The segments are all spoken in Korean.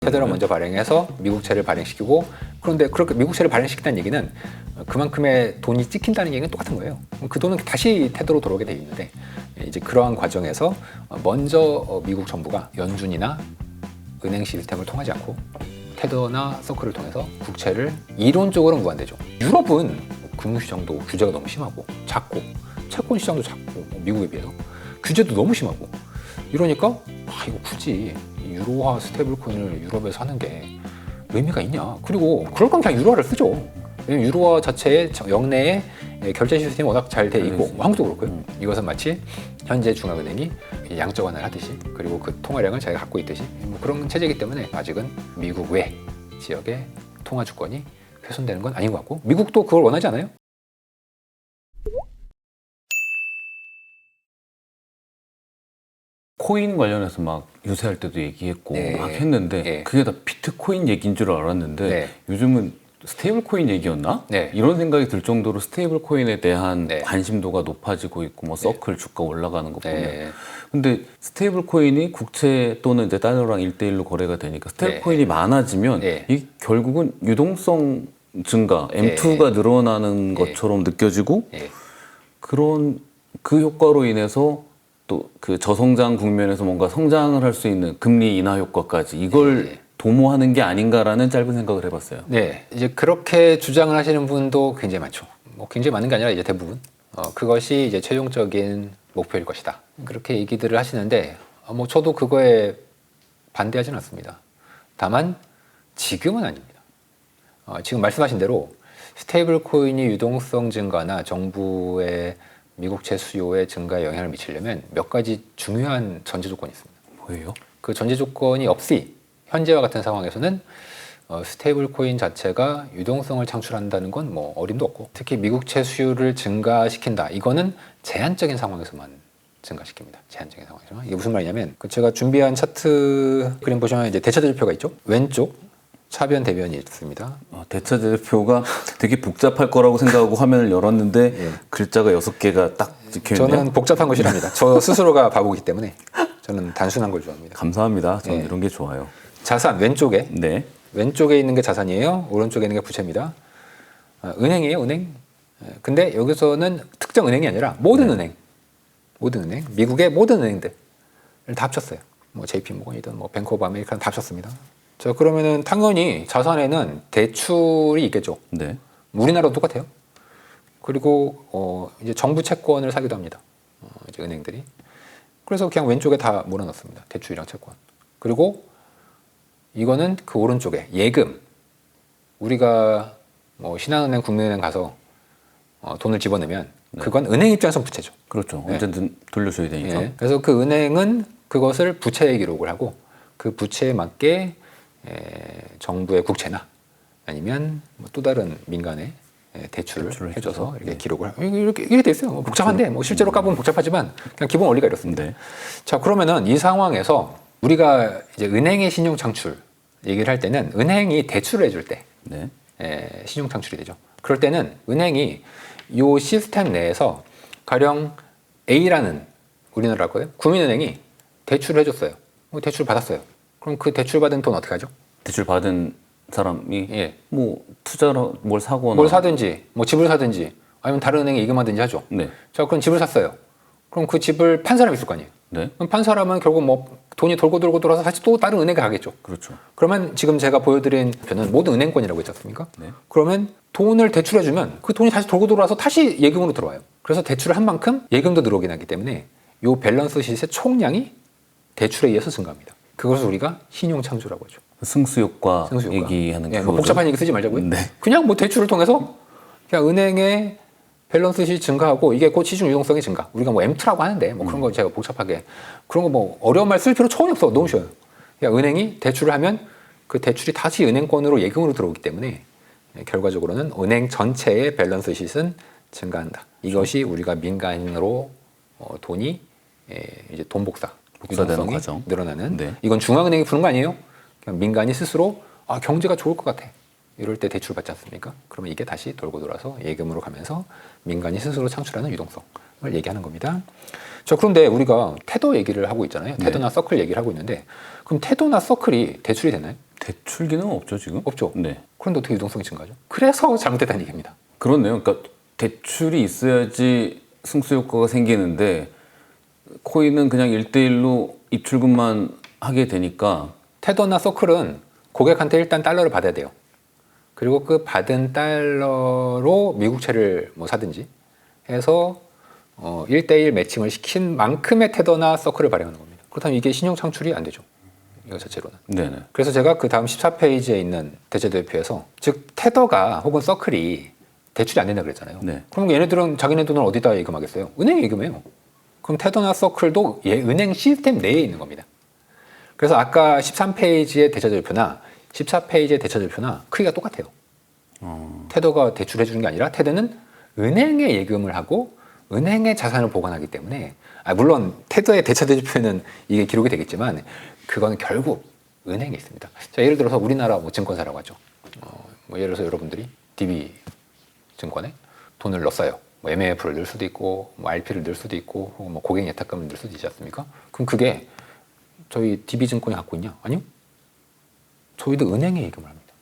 테더를 먼저 발행해서 미국채를 발행시키고, 그런데 그렇게 미국채를 발행시켰다는 얘기는 그만큼의 돈이 찍힌다는 얘기는 똑같은 거예요. 그 돈은 다시 테더로 돌아오게 돼 있는데, 이제 그러한 과정에서 먼저 미국 정부가 연준이나 은행 시스템을 통하지 않고 테더나 서클을 통해서 국채를 이론적으로는 무한대죠. 유럽은 금융시장도 규제가 너무 심하고 작고 채권 시장도 작고 미국에 비해서 규제도 너무 심하고 이러니까 이거 굳이 유로화 스테이블 코인을 유럽에서 하는 게 의미가 있냐. 그리고 그럴 거면 그냥 유로화를 쓰죠. 왜냐면 유로화 자체의 영내에 결제 시스템이 워낙 잘 돼 있고 한국도 그렇고요. 이것은 마치 현재 중앙은행이 양적 완화를 하듯이, 그리고 그 통화량을 자기가 갖고 있듯이 뭐 그런 체제이기 때문에 아직은 미국 외 지역의 통화 주권이 훼손되는 건 아닌 것 같고, 미국도 그걸 원하지 않아요. 코인 관련해서 막 유세할 때도 얘기했고 네. 막 했는데 네. 그게 다 비트코인 얘기인 줄 알았는데 네. 요즘은 스테이블 코인 얘기였나? 네. 이런 생각이 들 정도로 스테이블 코인에 대한 네. 관심도가 높아지고 있고 뭐 서클 주가 올라가는 거 보면 네. 근데 스테이블 코인이 국채 또는 이제 달러랑 1대1로 거래가 되니까 스테이블 코인이 많아지면 네. 이 결국은 유동성 증가, M2가 늘어나는 것처럼 느껴지고 그런 그 효과로 인해서 또 그 저성장 국면에서 뭔가 성장을 할 수 있는 금리 인하 효과까지 이걸 도모하는 게 아닌가라는 짧은 생각을 해봤어요. 네, 이제 그렇게 주장을 하시는 분도 굉장히 많죠. 뭐 굉장히 많은 게 아니라 이제 대부분 그것이 이제 최종적인 목표일 것이다. 그렇게 얘기들을 하시는데 뭐 저도 그거에 반대하지는 않습니다. 다만 지금은 아닙니다. 지금 말씀하신 대로 스테이블 코인이 유동성 증가나 정부의 미국채 수요의 증가에 영향을 미치려면 몇 가지 중요한 전제 조건이 있습니다. 뭐예요? 그 전제 조건이 없이 현재와 같은 상황에서는 스테이블 코인 자체가 유동성을 창출한다는 건 뭐 어림도 없고, 특히 미국채 수요를 증가시킨다. 이거는 제한적인 상황에서만 증가시킵니다. 제한적인 상황에서만. 이게 무슨 말이냐면 제가 준비한 차트 그림 보시면 이제 대차대조표가 있죠. 왼쪽 차변 대변이 있습니다. 대차대표가 되게 복잡할 거라고 생각하고 화면을 열었는데 글자가 6개가 딱 찍혀있네요. 저는 복잡한 거 싫어합니다. 저 스스로가 바보이기 때문에 저는 단순한 걸 좋아합니다. 감사합니다. 저는 이런 게 좋아요. 자산 왼쪽에 네. 왼쪽에 있는 게 자산이에요. 오른쪽에 있는 게 부채입니다. 은행이에요, 은행. 근데 여기서는 특정 은행이 아니라 모든 은행, 모든 은행, 미국의 모든 은행들을 다 합쳤어요. 뭐 JP 모건이든 뭐 뱅크 오브 아메리카는 다 합쳤습니다. 자, 그러면은 당연히 자산에는 대출이 있겠죠. 네. 우리나라도 똑같아요. 그리고 이제 정부 채권을 사기도 합니다. 이제 은행들이. 그래서 그냥 왼쪽에 다 몰아넣습니다. 대출이랑 채권. 그리고 이거는 그 오른쪽에 예금. 우리가 뭐 신한은행, 국민은행 가서 돈을 집어넣으면 그건 은행 입장에서 부채죠. 그렇죠. 언제든 돌려줘야 되니까. 그래서 그 은행은 그것을 부채에 기록을 하고 그 부채에 맞게 정부의 국채나 아니면 뭐 또 다른 민간의 대출을 해줘서 이렇게 기록을 하고 이렇게 돼 있어요. 뭐 복잡한데 뭐 실제로 까보면 복잡하지만 그냥 기본 원리가 이렇습니다. 네. 자, 그러면은 이 상황에서 우리가 이제 은행의 신용 창출 얘기를 할 때는 은행이 대출을 해줄 때 신용 창출이 되죠. 그럴 때는 은행이 이 시스템 내에서 가령 A라는 우리나라 거예요. 국민은행이 대출을 해줬어요. 대출 받았어요. 그럼 그 대출 받은 돈 어떻게 하죠? 대출 받은 사람이 뭐 투자로 뭘 사거나 뭘 사든지 뭐 집을 사든지 아니면 다른 은행에 예금하든지 하죠. 자, 그럼 집을 샀어요. 그럼 그 집을 판 사람이 있을 거 아니에요. 그럼 판 사람은 결국 뭐 돈이 돌고 돌아서 다시 또 다른 은행에 가겠죠. 그렇죠. 그러면 지금 제가 보여드린 표는 모든 은행권이라고 했지 않습니까? 그러면 돈을 대출해주면 그 돈이 다시 돌고 돌아서 다시 예금으로 들어와요. 그래서 대출을 한 만큼 예금도 들어오긴 하기 때문에 이 밸런스 시트의 총량이 대출에 의해서 증가합니다. 그것을 우리가 신용 창조라고 하죠. 승수효과 얘기하는 게 뭐 복잡한 얘기 쓰지 말자고요. 그냥 뭐 대출을 통해서 그냥 은행의 밸런스 시트 증가하고 이게 곧 시중 유동성의 증가. 우리가 뭐 M2라고 하는데 뭐 그런 거 제가 복잡하게 그런 거 뭐 어려운 말 쓸 필요 전혀 없어. 너무 쉬워요. 그냥 은행이 대출을 하면 그 대출이 다시 은행권으로 예금으로 들어오기 때문에 결과적으로는 은행 전체의 밸런스 시트는 증가한다. 이것이 우리가 민간으로 돈이 이제 돈 복사되는 과정 늘어나는 이건 중앙은행이 푸는 거 아니에요? 그냥 민간이 스스로 경제가 좋을 것 같아. 이럴 때 대출 받지 않습니까? 그러면 이게 다시 돌고 돌아서 예금으로 가면서 민간이 스스로 창출하는 유동성을 얘기하는 겁니다. 자, 그런데 우리가 테더 얘기를 하고 있잖아요. 테더나 서클 얘기를 하고 있는데 그럼 테더나 서클이 대출이 되나요? 대출 기능은 없죠 지금? 없죠. 네. 그런데 어떻게 유동성이 증가하죠? 그래서 잘못됐다는 얘기입니다. 그렇네요. 그러니까 대출이 있어야지 승수 효과가 생기는데 코인은 그냥 1대1로 입출금만 하게 되니까 테더나 서클은 고객한테 일단 달러를 받아야 돼요. 그리고 그 받은 달러로 미국채를 뭐 사든지 해서 1대1 매칭을 시킨 만큼의 테더나 서클을 발행하는 겁니다. 그렇다면 이게 신용 창출이 안 되죠. 이거 자체로는. 네네. 그래서 제가 그 다음 14페이지에 있는 대체대표에서 즉 테더가 혹은 서클이 대출이 안 된다 그랬잖아요. 네. 그럼 얘네들은 자기네 돈을 어디다 예금하겠어요? 은행에 예금해요. 그럼 테더나 서클도 은행 시스템 내에 있는 겁니다. 그래서 아까 13페이지의 대체대표나 14페이지의 대체대표나 크기가 똑같아요. 테더가 대출해 주는 게 아니라 테더는 은행에 예금을 하고 은행의 자산을 보관하기 때문에 물론 테더의 대체대표에는 이게 기록이 되겠지만 그거는 결국 은행에 있습니다. 자, 예를 들어서 우리나라 뭐 증권사라고 하죠. 뭐 예를 들어서 여러분들이 DB 증권에 돈을 넣었어요. 뭐 MMF를 넣을 수도 있고, 뭐 RP를 넣을 수도 있고, 혹은 뭐 고객 예탁금을 넣을 수도 있지 않습니까? 그럼 그게 저희 DB 증권이 갖고 있냐? 아니요. 저희도 은행에 예금을 합니다.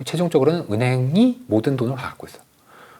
최종적으로는 은행이 모든 돈을 다 갖고 있어요.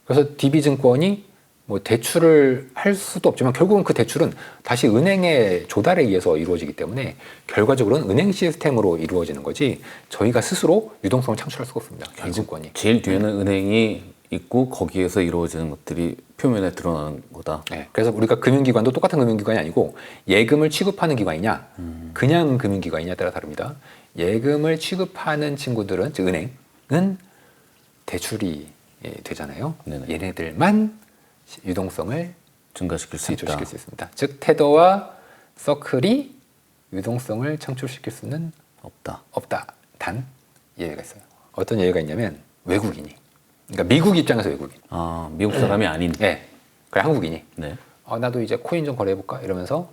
그래서 DB 증권이 뭐 대출을 할 수도 없지만 결국은 그 대출은 다시 은행의 조달에 의해서 이루어지기 때문에 결과적으로는 은행 시스템으로 이루어지는 거지 저희가 스스로 유동성을 창출할 수가 없습니다. 이 증권이. 제일 뒤에는 은행이 있고 거기에서 이루어지는 것들이 표면에 드러나는 거다. 네, 그래서 우리가 금융기관도 똑같은 금융기관이 아니고 예금을 취급하는 기관이냐 그냥 금융기관이냐에 따라 다릅니다. 예금을 취급하는 친구들은 즉 은행은 대출이 되잖아요. 네네. 얘네들만 유동성을 증가시킬 수 있다. 창출시킬 수 있습니다. 즉 테더와 서클이 유동성을 창출시킬 수는 없다. 단 예외가 있어요. 어떤 예외가 있냐면 외국인이, 그러니까 미국 입장에서 외국인. 아, 미국 사람이 아닌. 네, 그래 한국인이. 네. 나도 이제 코인 좀 거래해볼까 이러면서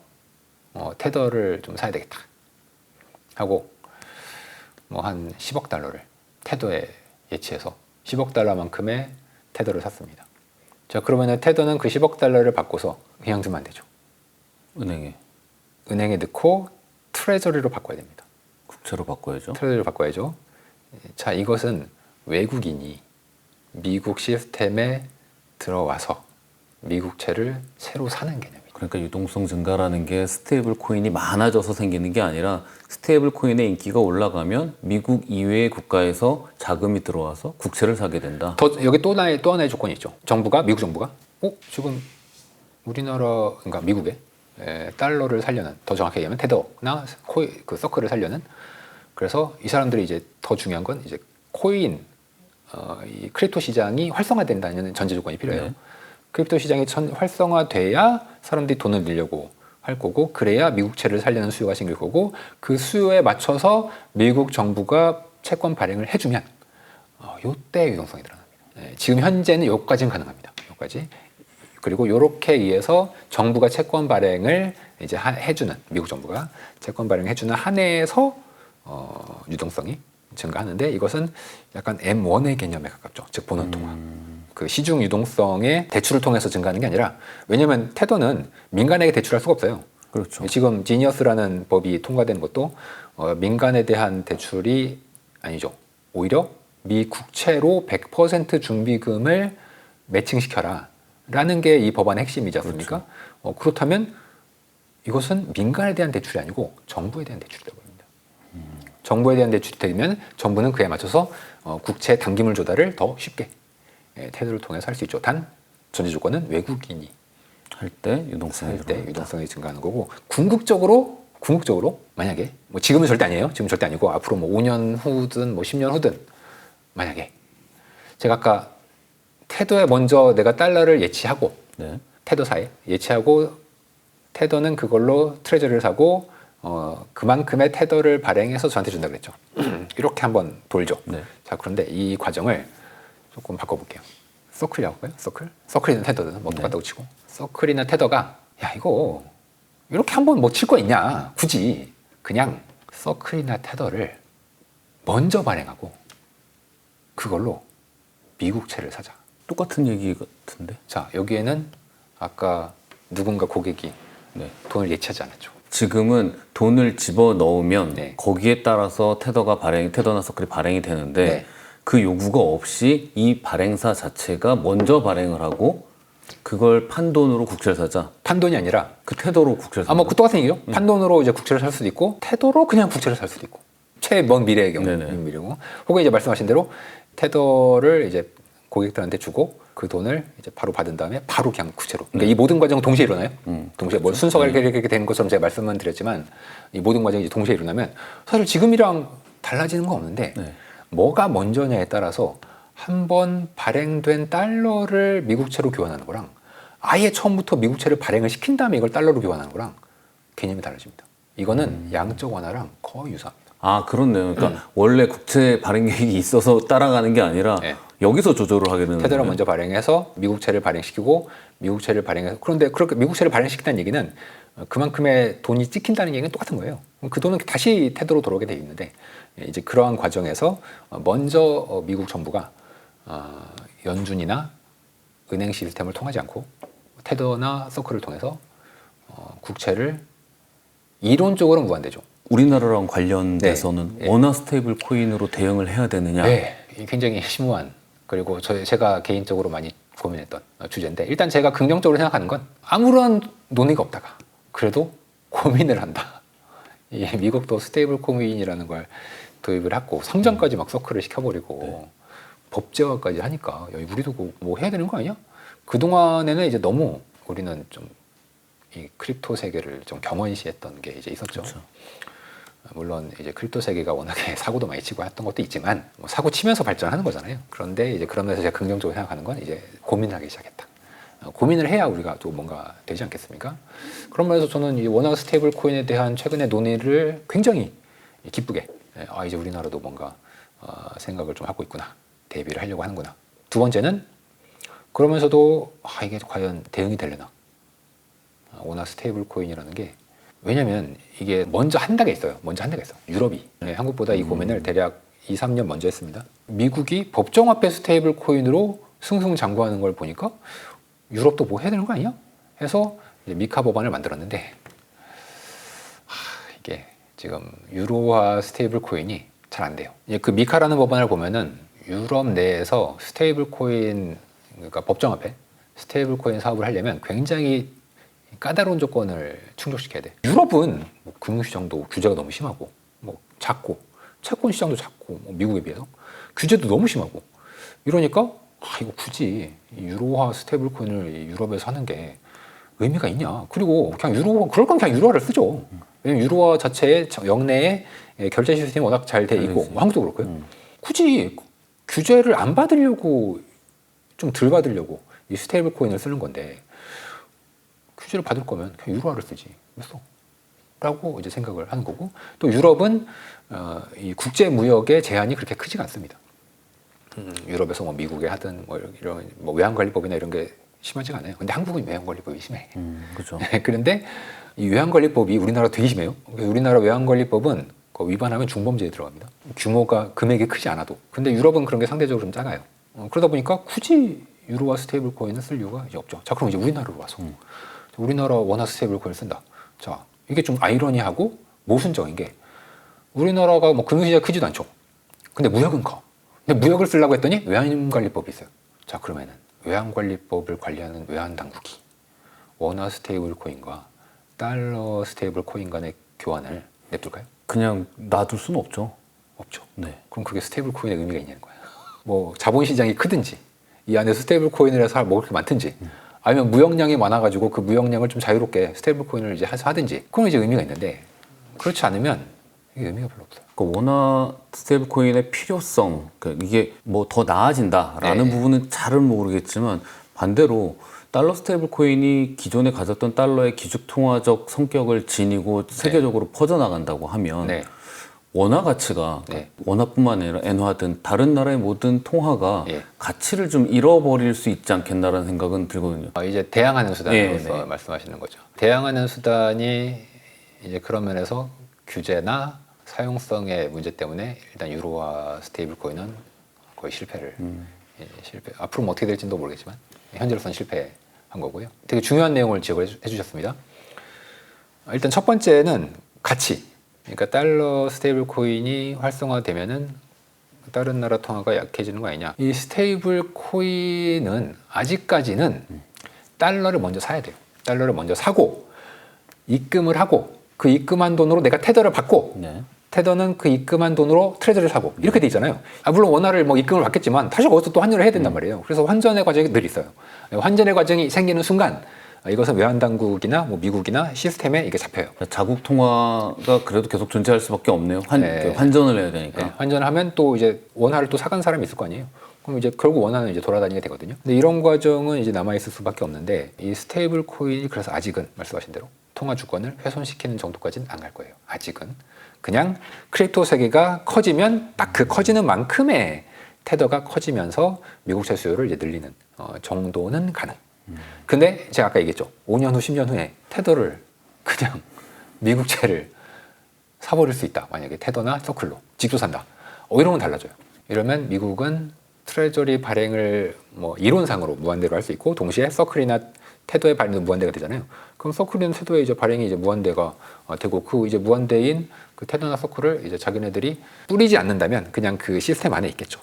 테더를 좀 사야 되겠다 하고 뭐 한 10억 달러를 테더에 예치해서 10억 달러만큼의 테더를 샀습니다. 자, 그러면 테더는 그 10억 달러를 바꿔서 그냥 주면 안 되죠. 은행에 넣고 트레저리로 바꿔야 됩니다. 국채로 바꿔야죠. 트레저리로 바꿔야죠. 자, 이것은 외국인이 미국 시스템에 들어와서 미국채를 새로 사는 개념이죠. 그러니까 유동성 증가라는 게 스테이블 코인이 많아져서 생기는 게 아니라 스테이블 코인의 인기가 올라가면 미국 이외의 국가에서 자금이 들어와서 국채를 사게 된다. 여기 또 하나의 조건이 있죠. 미국 정부가 지금 우리나라 그러니까 미국에 달러를 살려는, 더 정확하게 얘기하면 테더나 그 서클을 살려는, 그래서 이 사람들이 이제 더 중요한 건 이제 코인 이 크립토 시장이 활성화된다는 전제 조건이 필요해요. 네. 크립토 시장이 활성화돼야 사람들이 돈을 넣으려고 할 거고, 그래야 미국채를 살려는 수요가 생길 거고, 그 수요에 맞춰서 미국 정부가 채권 발행을 해주면 요때 유동성이 드러납니다. 지금 현재는 요까지는 가능합니다. 요까지. 그리고 요렇게 의해서 정부가 채권 발행을 이제 해주는, 미국 정부가 채권 발행을 해주는 한 해에서 유동성이 증가하는데, 이것은 약간 M1의 개념에 가깝죠. 즉 보는 동안. 그 시중 유동성의 대출을 통해서 증가하는 게 아니라, 왜냐하면 테더는 민간에게 대출할 수가 없어요. 그렇죠. 지금 지니어스라는 법이 통과된 것도 민간에 대한 대출이 아니죠. 오히려 미 국채로 100% 준비금을 매칭시켜라 라는 게 이 법안의 핵심이지 않습니까? 그렇죠. 그렇다면 이것은 민간에 대한 대출이 아니고 정부에 대한 대출이라고 합니다. 정부에 대한 대출이 되면 정부는 그에 맞춰서 국채 당기물 조달을 더 쉽게 테더를 통해서 할 수 있죠. 단 전제 조건은 외국인이 할 때 유동성이 유동성이 증가하는 거고, 궁극적으로 만약에 뭐 지금은 절대 아니에요. 지금 절대 아니고 앞으로 뭐 5년 후든 뭐 10년 후든 만약에 제가 아까 테더에 먼저 내가 달러를 예치하고 네. 테더사에 예치하고 테더는 그걸로 트레저리를 사고 그만큼의 테더를 발행해서 저한테 준다고 그랬죠. 이렇게 한번 돌죠. 네. 자, 그런데 이 과정을 조금 바꿔볼게요. 서클이라고 할까요? 서클이나 테더는 뭐 똑같다고 치고, 서클이나 테더가 야 이거 이렇게 한번 뭐 칠 거 있냐, 굳이 그냥 서클이나 테더를 먼저 발행하고 그걸로 미국채를 사자. 똑같은 얘기 같은데. 자, 여기에는 아까 누군가 고객이 네. 돈을 예치하지 않았죠. 지금은 돈을 집어 넣으면 네. 거기에 따라서 테더나 서클이 발행이 되는데 네. 그 요구가 없이 이 발행사 자체가 먼저 발행을 하고 그걸 판돈으로 국채를 사자. 판돈이 아니라 그 테더로 국채를 사자. 그 똑같은 얘기죠. 판돈으로 이제 국채를 살 수도 있고 테더로 그냥 국채를 살 수도 있고 최먼 미래의 경우 네네. 미래고 혹은 이제 말씀하신 대로 테더를 이제 고객들한테 주고 그 돈을 이제 바로 받은 다음에 바로 그냥 국채로. 그러니까 이 모든 과정은 동시에 일어나요. 동시에 뭐 순서가 이렇게 되는 것처럼 제가 말씀은 드렸지만 이 모든 과정이 이제 동시에 일어나면 사실 지금이랑 달라지는 건 없는데 네. 뭐가 먼저냐에 따라서 한번 발행된 달러를 미국채로 교환하는 거랑 아예 처음부터 미국채를 발행을 시킨 다음에 이걸 달러로 교환하는 거랑 개념이 달라집니다. 이거는 양적 완화랑 거의 유사합니다. 아, 그렇네요. 그러니까 원래 국채 발행 계획이 있어서 따라가는 게 아니라 네. 여기서 조절을 하게 되는 테더를 거예요. 먼저 발행해서 미국채를 발행시키고 미국채를 발행해서 그런데 그렇게 미국채를 발행시킨다는 얘기는 그만큼의 돈이 찍힌다는 얘기는 똑같은 거예요. 그 돈은 다시 테더로 돌아오게 돼 있는데 이제 그러한 과정에서 먼저 미국 정부가 연준이나 은행 시스템을 통하지 않고 테더나 서클을 통해서 국채를 이론적으로는 무한대죠. 우리나라랑 관련돼서는 네. 원화 스테이블 코인으로 대응을 해야 되느냐. 네, 굉장히 심오한 그리고 제가 개인적으로 많이 고민했던 주제인데 일단 제가 긍정적으로 생각하는 건 아무런 논의가 없다가 그래도 고민을 한다. 이 미국도 스테이블 코인이라는 걸 도입을 했고 상장까지 막 서클을 시켜버리고 법제화까지 하니까 야, 우리도 뭐 해야 되는 거 아니야? 그동안에는 이제 너무 우리는 좀 이 크립토 세계를 좀 경원시했던 게 이제 있었죠. 그렇죠. 물론 이제 크립토 세계가 워낙에 사고도 많이 치고 했던 것도 있지만 뭐 사고 치면서 발전하는 거잖아요. 그런데 이제 그러면서 제가 긍정적으로 생각하는 건 이제 고민하기 시작했다. 고민을 해야 우리가 또 뭔가 되지 않겠습니까? 그런 면에서 저는 이 원화 스테이블 코인에 대한 최근의 논의를 굉장히 기쁘게 이제 우리나라도 뭔가 생각을 좀 하고 있구나. 대비를 하려고 하는구나. 두 번째는 그러면서도 이게 과연 대응이 되려나? 원화 스테이블 코인이라는 게 왜냐면 이게 먼저 한 단계 있어요. 유럽이. 한국보다 이 고민을 대략 2, 3년 먼저 했습니다. 미국이 법정화폐 스테이블 코인으로 승승장구하는 걸 보니까 유럽도 뭐 해야 되는 거 아니야? 해서 이제 미카 법안을 만들었는데 이게 지금 유로화 스테이블 코인이 잘 안 돼요. 이제 그 미카라는 법안을 보면은 유럽 내에서 스테이블 코인 그러니까 법정화폐 스테이블 코인 사업을 하려면 굉장히 까다로운 조건을 충족시켜야 돼. 유럽은 뭐 금융시장도 규제가 너무 심하고 뭐 작고 채권 시장도 작고 뭐 미국에 비해서 규제도 너무 심하고 이러니까 이거 굳이 이 유로화 스테이블 코인을 유럽에서 하는 게 의미가 있냐. 그리고 그냥 그럴 거면 그냥 유로화를 쓰죠. 왜냐면 유로화 자체의 영내에 결제 시스템이 워낙 잘 돼 있고 뭐 한국도 그렇고요. 굳이 규제를 안 받으려고 좀 덜 받으려고 이 스테이블 코인을 쓰는 건데 규제를 받을 거면 그냥 유로화를 쓰지 써 라고 이제 생각을 하는 거고 또 유럽은 이 국제 무역의 제한이 그렇게 크지가 않습니다. 유럽에서 뭐 미국에 하든 뭐 이런 뭐 외환관리법이나 이런 게 심하지가 않아요. 근데 한국은 외환관리법이 심해. 그렇죠. 그런데 이 외환관리법이 우리나라 되게 심해요. 우리나라 외환관리법은 위반하면 중범죄에 들어갑니다. 규모가 금액이 크지 않아도. 근데 유럽은 그런 게 상대적으로 좀 작아요. 그러다 보니까 굳이 유로화 스테이블 코인을 쓸 이유가 이제 없죠. 자, 그럼 이제 우리나라로 와서 우리나라 원화 스테이블 코인을 쓴다. 자, 이게 좀 아이러니하고 모순적인 게 우리나라가 뭐 금융시장이 크지도 않죠. 근데 무역은 커. 근데 무역을 쓰려고 했더니 외환관리법이 있어요. 자, 그러면은 외환관리법을 관리하는 외환당국이 원화 스테이블 코인과 달러 스테이블 코인 간의 교환을 냅둘까요? 그냥 놔둘 수는 없죠. 없죠. 네. 그럼 그게 스테이블 코인의 의미가 있냐는 거예요. 뭐 자본시장이 크든지 이 안에 스테이블 코인을 해서 먹을 게 많든지 아니면 무역량이 많아가지고 그 무역량을 좀 자유롭게 스테이블 코인을 이제 해서 하든지 그건 이제 의미가 있는데 그렇지 않으면 이게 의미가 별로 없어요. 그 원화 스테이블 코인의 필요성, 그러니까 이게 뭐 더 나아진다라는 부분은 잘은 모르겠지만 반대로 달러 스테이블 코인이 기존에 가졌던 달러의 기축 통화적 성격을 지니고 세계적으로 퍼져나간다고 하면 원화 가치가 원화뿐만 아니라 엔화든 다른 나라의 모든 통화가 가치를 좀 잃어버릴 수 있지 않겠나라는 생각은 들거든요. 이제 대항하는 수단으로서 말씀하시는 거죠. 대항하는 수단이 이제 그런 면에서 규제나 사용성의 문제 때문에 일단 유로화 스테이블 코인은 거의 실패. 앞으로 뭐 어떻게 될지도 모르겠지만 현재로서는 실패한 거고요. 되게 중요한 내용을 지적을 해주셨습니다. 일단 첫 번째는 가치. 그러니까 달러 스테이블 코인이 활성화되면은 다른 나라 통화가 약해지는 거 아니냐. 이 스테이블 코인은 아직까지는 달러를 먼저 사야 돼요. 달러를 먼저 사고 입금을 하고 그 입금한 돈으로 내가 테더를 받고 네. 테더는 그 입금한 돈으로 트레저를 사고 이렇게 돼 있잖아요. 물론 원화를 뭐 입금을 받겠지만 다시 거기서 또 환전을 해야 된단 말이에요. 그래서 환전의 과정이 늘 있어요. 환전의 과정이 생기는 순간 이것은 외환 당국이나 뭐 미국이나 시스템에 이게 잡혀요. 자국 통화가 그래도 계속 존재할 수밖에 없네요. 네. 환전을 해야 되니까. 네, 환전을 하면 또 이제 원화를 또 사간 사람이 있을 거 아니에요. 그럼 이제 결국 원화는 이제 돌아다니게 되거든요. 근데 이런 과정은 이제 남아 있을 수밖에 없는데 이 스테이블 코인이 그래서 아직은 말씀하신 대로 통화 주권을 훼손시키는 정도까지는 안 갈 거예요. 아직은 그냥 크립토 세계가 커지면 딱 그 커지는 만큼의 테더가 커지면서 미국채 수요를 이제 늘리는 정도는 가능. 근데 제가 아까 얘기했죠. 5년 후, 10년 후에 테더를 그냥 미국채를 사버릴 수 있다. 만약에 테더나 서클로 직접 산다. 이러면 달라져요. 이러면 미국은 트레저리 발행을 뭐 이론상으로 무한대로 할 수 있고 동시에 서클이나 테더의 발행도 무한대가 되잖아요. 그럼 서클이나 테더의 이제 발행이 이제 무한대가 되고 그 이제 무한대인 그 테더나 서클을 이제 자기네들이 뿌리지 않는다면 그냥 그 시스템 안에 있겠죠.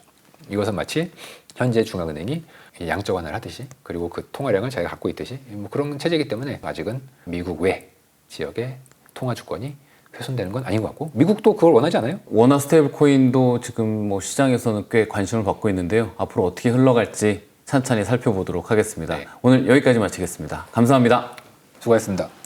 이것은 마치 현재 중앙은행이 양적 완화를 하듯이 그리고 그 통화량을 자기가 갖고 있듯이 뭐 그런 체제이기 때문에 아직은 미국 외 지역의 통화 주권이 훼손되는 건 아닌 것 같고 미국도 그걸 원하지 않아요? 원화 스테이블 코인도 지금 뭐 시장에서는 꽤 관심을 받고 있는데요. 앞으로 어떻게 흘러갈지 찬찬히 살펴보도록 하겠습니다. 네. 오늘 여기까지 마치겠습니다. 감사합니다. 수고하셨습니다.